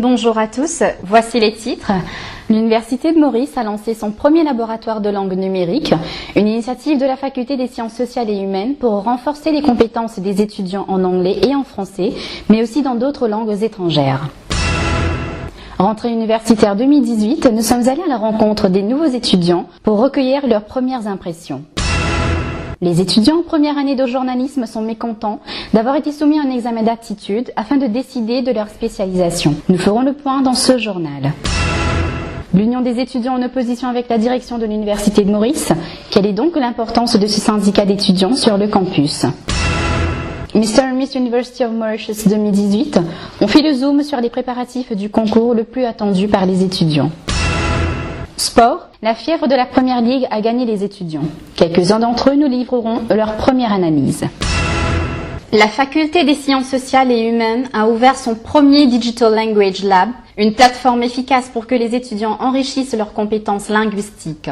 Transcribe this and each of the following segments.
Bonjour à tous, voici les titres. L'Université de Maurice a lancé son premier laboratoire de langue numérique, une initiative de la Faculté des sciences sociales et humaines pour renforcer les compétences des étudiants en anglais et en français, mais aussi dans d'autres langues étrangères. Rentrée universitaire 2018, nous sommes allés à la rencontre des nouveaux étudiants pour recueillir leurs premières impressions. Les étudiants en première année de journalisme sont mécontents d'avoir été soumis à un examen d'aptitude afin de décider de leur spécialisation. Nous ferons le point dans ce journal. L'Union des étudiants en opposition avec la direction de l'Université de Maurice. Quelle est donc l'importance de ce syndicat d'étudiants sur le campus? Mr. and Miss University of Mauritius 2018 ont fait le zoom sur les préparatifs du concours le plus attendu par les étudiants. Sport, la fièvre de la première ligue a gagné les étudiants. Quelques-uns d'entre eux nous livreront leur première analyse. La Faculté des sciences sociales et humaines a ouvert son premier Digital Language Lab, une plateforme efficace pour que les étudiants enrichissent leurs compétences linguistiques.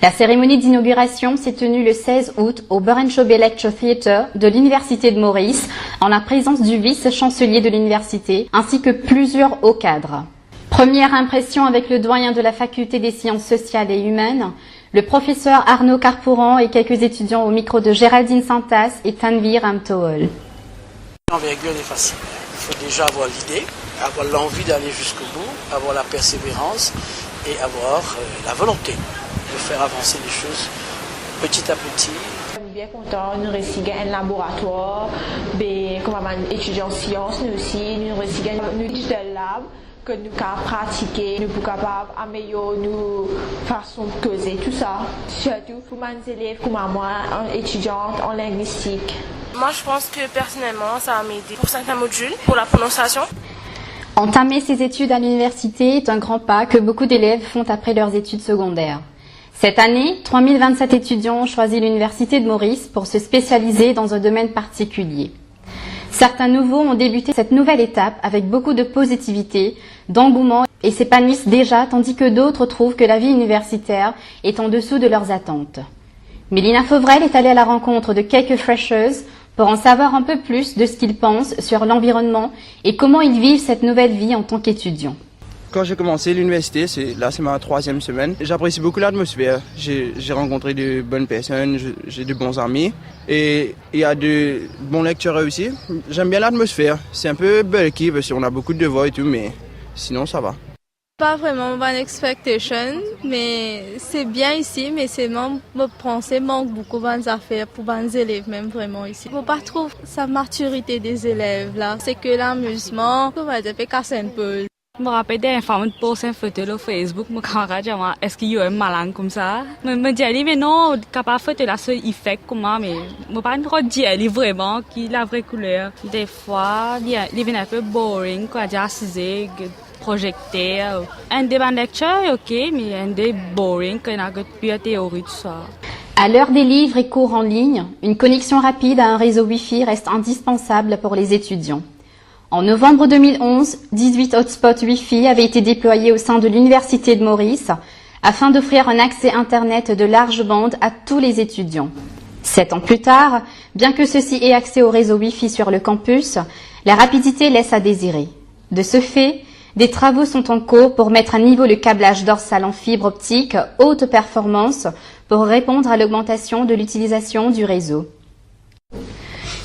La cérémonie d'inauguration s'est tenue le 16 août au Burenshaw Bay Lecture Theatre de l'Université de Maurice, en la présence du vice-chancelier de l'université, ainsi que plusieurs hauts cadres. Première impression avec le doyen de la Faculté des sciences sociales et humaines, le professeur Arnaud Carpouran et quelques étudiants au micro de Géraldine Santas et Tanvir Amtool. L'envergure est facile. Il faut déjà avoir l'idée, avoir l'envie d'aller jusqu'au bout, avoir la persévérance et avoir la volonté de faire avancer les choses petit à petit. Je suis bien content, nous réussissons un laboratoire, comme étudiants en sciences, nous aussi, nous réussissons un digital lab que nous pouvons pratiquer, nous sommes capables d'améliorer nos façons de causer, tout ça. Surtout pour mes élèves comme moi, étudiantes en linguistique. Moi, je pense que personnellement, ça va m'aider pour certains modules, pour la prononciation. Entamer ses études à l'université est un grand pas que beaucoup d'élèves font après leurs études secondaires. Cette année, 3027 étudiants ont choisi l'Université de Maurice pour se spécialiser dans un domaine particulier. Certains nouveaux ont débuté cette nouvelle étape avec beaucoup de positivité, d'engouement et s'épanouissent déjà, tandis que d'autres trouvent que la vie universitaire est en dessous de leurs attentes. Mélina Fauvrel est allée à la rencontre de quelques freshers pour en savoir un peu plus de ce qu'ils pensent sur l'environnement et comment ils vivent cette nouvelle vie en tant qu'étudiants. Quand j'ai commencé l'université, c'est ma 3e semaine. J'apprécie beaucoup l'atmosphère. J'ai rencontré de bonnes personnes, j'ai de bons amis et il y a de bons lecteurs aussi. J'aime bien l'atmosphère. C'est un peu bulky parce qu'on a beaucoup de devoirs et tout, mais sinon ça va. Pas vraiment bonne expectation, mais c'est bien ici, mais c'est même, je pense, manque beaucoup de affaires pour les élèves, même vraiment ici. Je ne pas trouver sa maturité des élèves là. C'est que l'amusement, on va dire, fait casser un peu. Je me rappelle des fois, je poste une photo sur Facebook, je me dis, est-ce qu'il y a un malin comme ça? Je me dis, mais non, capable de faire la seule effet comme ça, mais je ne peux pas dire vraiment qu'il a la vraie couleur. Des fois, il est un peu boring, quoi, déjà assisé, projecté. Un débat de lecture est ok, mais un des boring, qu'il n'y a que pure théorie, tout ça. À l'heure des livres et cours en ligne, une connexion rapide à un réseau Wi-Fi reste indispensable pour les étudiants. En novembre 2011, 18 hotspots Wi-Fi avaient été déployés au sein de l'Université de Maurice afin d'offrir un accès Internet de large bande à tous les étudiants. 7 ans plus tard, bien que ceux-ci aient accès au réseau Wi-Fi sur le campus, la rapidité laisse à désirer. De ce fait, des travaux sont en cours pour mettre à niveau le câblage dorsal en fibre optique haute performance pour répondre à l'augmentation de l'utilisation du réseau.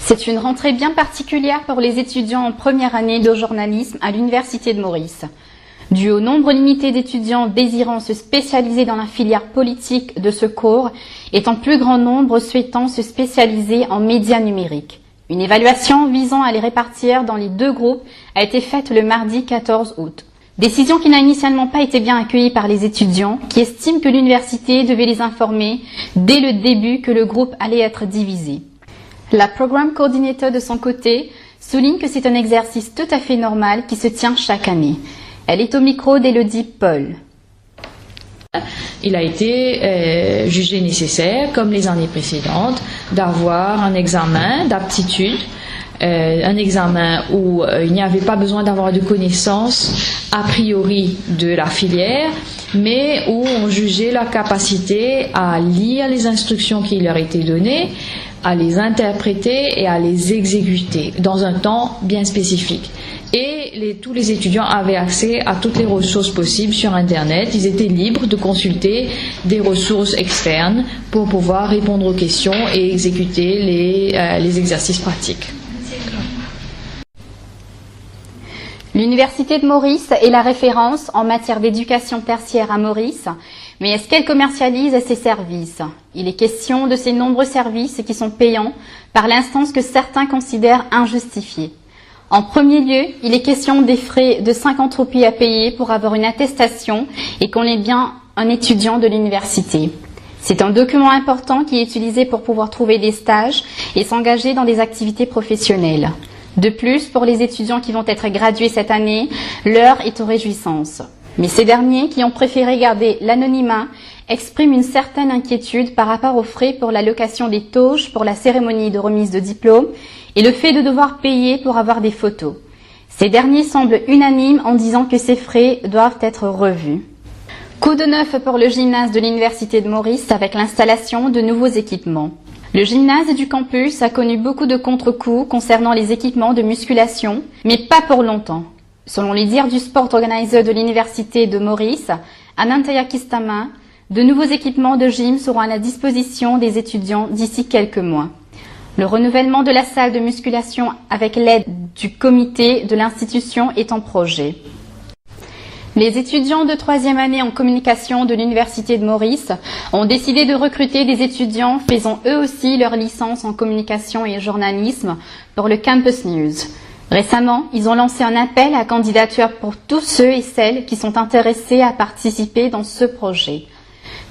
C'est une rentrée bien particulière pour les étudiants en première année de journalisme à l'Université de Maurice. Dû au nombre limité d'étudiants désirant se spécialiser dans la filière politique de ce cours et en plus grand nombre souhaitant se spécialiser en médias numériques. Une évaluation visant à les répartir dans les 2 groupes a été faite le mardi 14 août. Décision qui n'a initialement pas été bien accueillie par les étudiants qui estiment que l'université devait les informer dès le début que le groupe allait être divisé. La Programme Coordinator de son côté souligne que c'est un exercice tout à fait normal qui se tient chaque année. Elle est au micro d'Élodie Paul. Il a été jugé nécessaire, comme les années précédentes, d'avoir un examen d'aptitude un examen où il n'y avait pas besoin d'avoir de connaissances a priori de la filière, mais où on jugeait leur capacité à lire les instructions qui leur étaient données, à les interpréter et à les exécuter dans un temps bien spécifique. Et tous les étudiants avaient accès à toutes les ressources possibles sur Internet. Ils étaient libres de consulter des ressources externes pour pouvoir répondre aux questions et exécuter les exercices pratiques. L'Université de Maurice est la référence en matière d'éducation tertiaire à Maurice, mais est-ce qu'elle commercialise ses services? Il est question de ces nombreux services qui sont payants par l'instance que certains considèrent injustifiés. En premier lieu, il est question des frais de 50 roupies à payer pour avoir une attestation et qu'on est bien un étudiant de l'université. C'est un document important qui est utilisé pour pouvoir trouver des stages et s'engager dans des activités professionnelles. De plus, pour les étudiants qui vont être gradués cette année, l'heure est aux réjouissances. Mais ces derniers, qui ont préféré garder l'anonymat, expriment une certaine inquiétude par rapport aux frais pour la location des toges pour la cérémonie de remise de diplôme et le fait de devoir payer pour avoir des photos. Ces derniers semblent unanimes en disant que ces frais doivent être revus. Coup de neuf pour le gymnase de l'Université de Maurice avec l'installation de nouveaux équipements. Le gymnase du campus a connu beaucoup de contre-coups concernant les équipements de musculation, mais pas pour longtemps. Selon les dires du sport organizer de l'Université de Maurice, Anantaya Kistama, de nouveaux équipements de gym seront à la disposition des étudiants d'ici quelques mois. Le renouvellement de la salle de musculation avec l'aide du comité de l'institution est en projet. Les étudiants de 3e année en communication de l'Université de Maurice ont décidé de recruter des étudiants faisant eux aussi leur licence en communication et journalisme pour le Campus News. Récemment, ils ont lancé un appel à candidature pour tous ceux et celles qui sont intéressés à participer dans ce projet.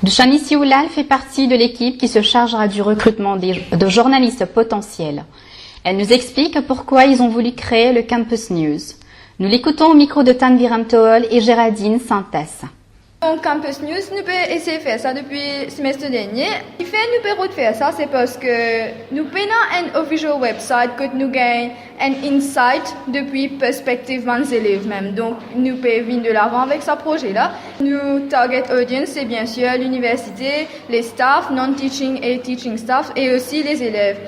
Dushani Sioulal fait partie de l'équipe qui se chargera du recrutement de journalistes potentiels. Elle nous explique pourquoi ils ont voulu créer le Campus News. Nous l'écoutons au micro de Tanviram Tool et Géraldine Sintès. Donc, Campus News, nous pouvons essayer de faire ça depuis le semestre dernier. Ce qui fait nous pouvons faire ça, c'est parce que nous avons un official website que nous gagnons un insight depuis perspective des élèves même. Donc, nous pouvons venir de l'avant avec ce projet-là. Nous target audience, c'est bien sûr l'université, les staffs, non-teaching et teaching staff, et aussi les élèves.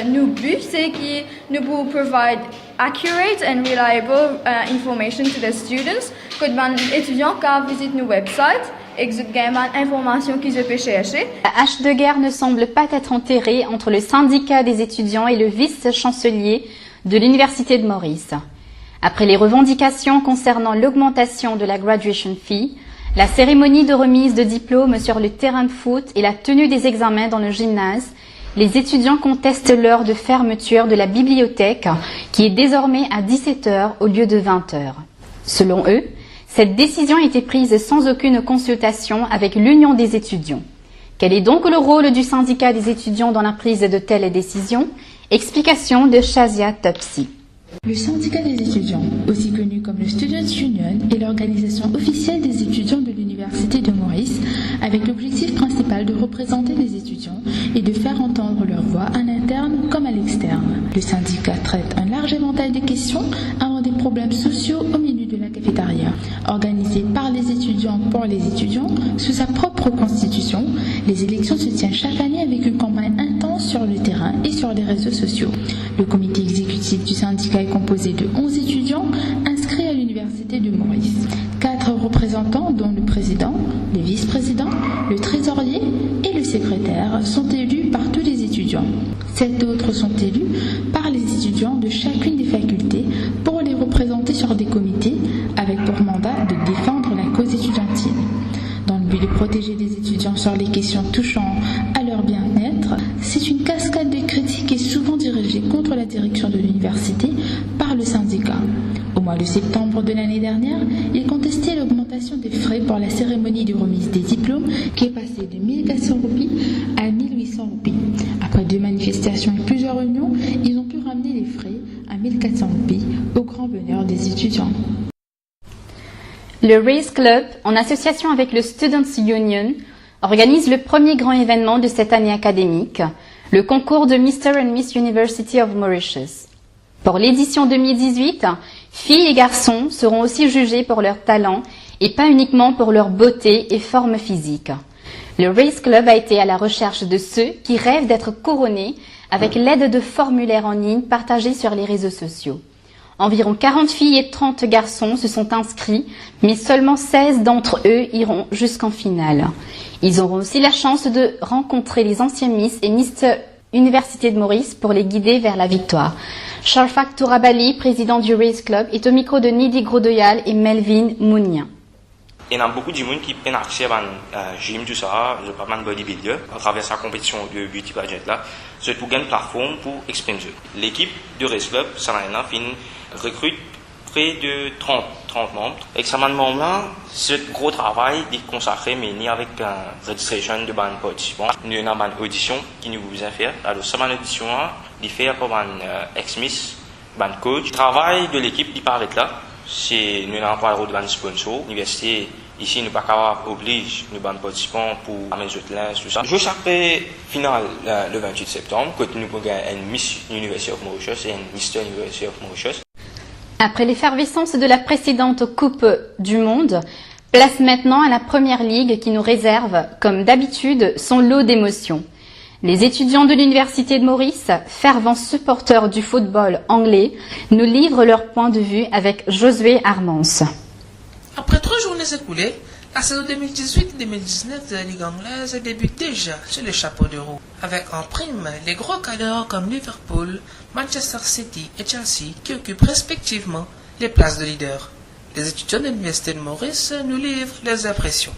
Notre but, c'est que nous pouvons provide accurate and reliable information to the students. Que les étudiants qui visitent nos websites et qu'ils aient informations qu'ils peuvent chercher. La hache de guerre ne semble pas être enterrée entre le syndicat des étudiants et le vice-chancelier de l'Université de Maurice. Après les revendications concernant l'augmentation de la graduation fee, la cérémonie de remise de diplôme sur le terrain de foot et la tenue des examens dans le gymnase, les étudiants contestent l'heure de fermeture de la bibliothèque qui est désormais à 17h au lieu de 20h. Selon eux, cette décision a été prise sans aucune consultation avec l'Union des étudiants. Quel est donc le rôle du syndicat des étudiants dans la prise de telles décisions? Explication de Shazia Topsi. Le syndicat des étudiants, aussi connu comme le Students' Union, est l'organisation officielle des étudiants de l'Université de Maurice, avec l'objectif principal de représenter les étudiants et de faire entendre leur voix en interne comme à l'externe. Le syndicat traite un large éventail de questions avant des problèmes sociaux au milieu de la cafétéria. Organisé par les étudiants pour les étudiants, sous sa propre constitution, les élections se tiennent chaque année avec une campagne intense sur le terrain et sur les réseaux sociaux. Le comité exécutif du syndicat est composé de 11 étudiants inscrits à l'Université de Maurice. 4 représentants, dont le président, le vice-président, le trésorier et le secrétaire, sont élus par tous les étudiants. 7 autres sont élus par les étudiants de chacune des facultés pour les représenter sur des comités avec pour mandat de défendre la cause étudiantine. Dans le but de protéger les étudiants sur les questions touchant à leur bien-être, c'est une cascade de critiques et souvent dirigée contre la direction de l'université par le syndicat. Au mois de septembre de l'année dernière, il contestait l'augmentation des frais pour la cérémonie de remise des diplômes qui est passée de 1400 roupies à 1800 roupies. Après 2 manifestations et plusieurs réunions, ils ont pu ramener les frais à 1400 roupies au grand bonheur des étudiants. Le Race Club, en association avec le Students' Union, organise le premier grand événement de cette année académique, le concours de Mr. and Miss University of Mauritius. Pour l'édition 2018, filles et garçons seront aussi jugés pour leur talent et pas uniquement pour leur beauté et forme physique. Le Race Club a été à la recherche de ceux qui rêvent d'être couronnés avec l'aide de formulaires en ligne partagés sur les réseaux sociaux. Environ 40 filles et 30 garçons se sont inscrits, mais seulement 16 d'entre eux iront jusqu'en finale. Ils auront aussi la chance de rencontrer les anciens Miss et Miss Université de Maurice pour les guider vers la victoire. Sharfak Tourabali, président du Race Club, est au micro de Nidi Grodoyal et Melvin Mounien. Il y a beaucoup de gens qui peuvent accès à un gym, tout ça, pas mal de bodybuilder, à travers sa compétition de beauty pageant là, c'est pour gagner une plateforme pour exprimer. L'équipe du Race Club, ça recrute près de 30 membres. Avec ces membres là, c'est gros travail de consacrer, mais ni avec une registration de ban participants. Nous avons une audition qui nous vous a fait. Alors, cette audition là, il fait comme un ex-miss, ban coach. Le travail de l'équipe, il paraît là. C'est nous n'avons pas de sponsor. L'université ici nous pas capable oblige nos participants pour amener les autres tout ça. Je serai final le 28 septembre quand nous pouvons gagner une Miss University of Mauritius et une Mr University of Mauritius. Après l'effervescence de la précédente Coupe du Monde, place maintenant à la Première Ligue qui nous réserve, comme d'habitude, son lot d'émotions. Les étudiants de l'Université de Maurice, fervents supporters du football anglais, nous livrent leur point de vue avec Josué Armance. Après 3 journées écoulées, la saison 2018-2019 de la Ligue anglaise débute déjà sur les chapeaux de roue, avec en prime les gros cadres comme Liverpool, Manchester City et Chelsea qui occupent respectivement les places de leader. Les étudiants de l'Université de Maurice nous livrent leurs impressions.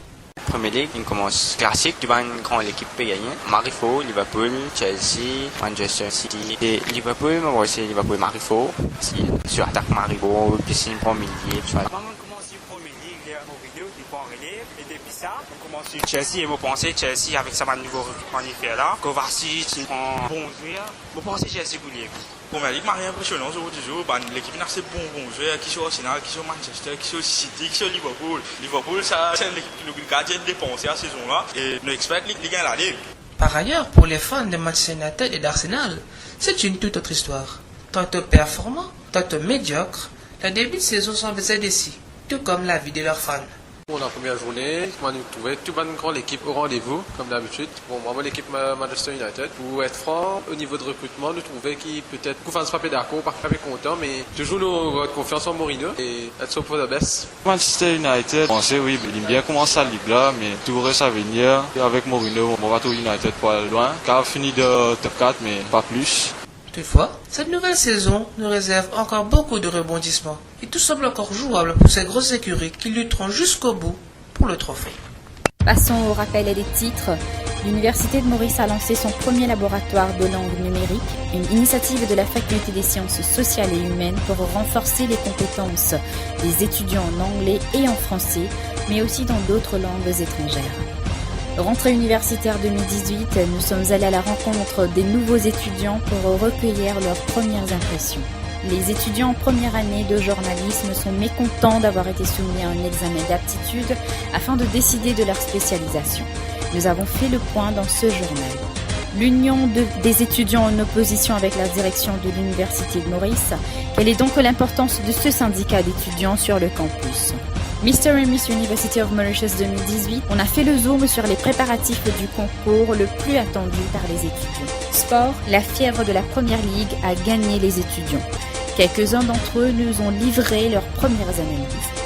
Première ligue, il commence classique, tu vas une grande équipe peut gagner. Marifaux, Liverpool, Chelsea, Manchester City. Et Liverpool, moi aussi Liverpool, Marifaux. Si sur attaque Marifaux, puis c'est une première ligue. Avant de commencer la première ligue, Mourinho, il prend relève. Et depuis ça, on commence sur Chelsea. Et moi pensais Chelsea avec sa nouveau recrutement qu'il fait là. Kovacic, il prend bon joueur. Moi pensais Chelsea pour lui. Première ligue, c'est impressionnant toujours. L'équipe a assez bon joueur qui sont Arsenal, qui sont Manchester, qui sont City, qui sont Liverpool. Liverpool, c'est une équipe qui nous gagne dépenser à la saison là et nous espérons qu'il gagne la ligue. Par ailleurs, pour les fans de Manchester United et d'Arsenal, c'est une toute autre histoire. Tantôt performant, tantôt médiocre, le début de saison semble indécis, tout comme la vie de leurs fans. Pour la première journée, on nous trouvait tout bonne grande équipe au rendez-vous, comme d'habitude. Bon, moi, l'équipe Manchester United. Pour être franc, au niveau de recrutement, nous trouvait qu'il peut-être, qu'on fasse pas d'accord, pas content, mais toujours nous avoir confiance en Mourinho et être sur pour the best. Manchester United, on sait, oui, il aime bien commencer la ligue là, mais tout reste à venir. Avec Mourinho, on va tout United pour aller loin. Car fini de top 4, mais pas plus. Toutefois, cette nouvelle saison nous réserve encore beaucoup de rebondissements et tout semble encore jouable pour ces grosses écuries qui lutteront jusqu'au bout pour le trophée. Passons au rappel et des titres. L'Université de Maurice a lancé son premier laboratoire de langue numérique, une initiative de la Faculté des sciences sociales et humaines pour renforcer les compétences des étudiants en anglais et en français, mais aussi dans d'autres langues étrangères. Rentrée universitaire 2018, nous sommes allés à la rencontre des nouveaux étudiants pour recueillir leurs premières impressions. Les étudiants en première année de journalisme sont mécontents d'avoir été soumis à un examen d'aptitude afin de décider de leur spécialisation. Nous avons fait le point dans ce journal. L'union des étudiants en opposition avec la direction de l'Université de Maurice. Quelle est donc l'importance de ce syndicat d'étudiants sur le campus ? Mr et Miss University of Mauritius 2018, on a fait le zoom sur les préparatifs du concours le plus attendu par les étudiants. Sport, la fièvre de la Première Ligue a gagné les étudiants. Quelques-uns d'entre eux nous ont livré leurs premières analyses.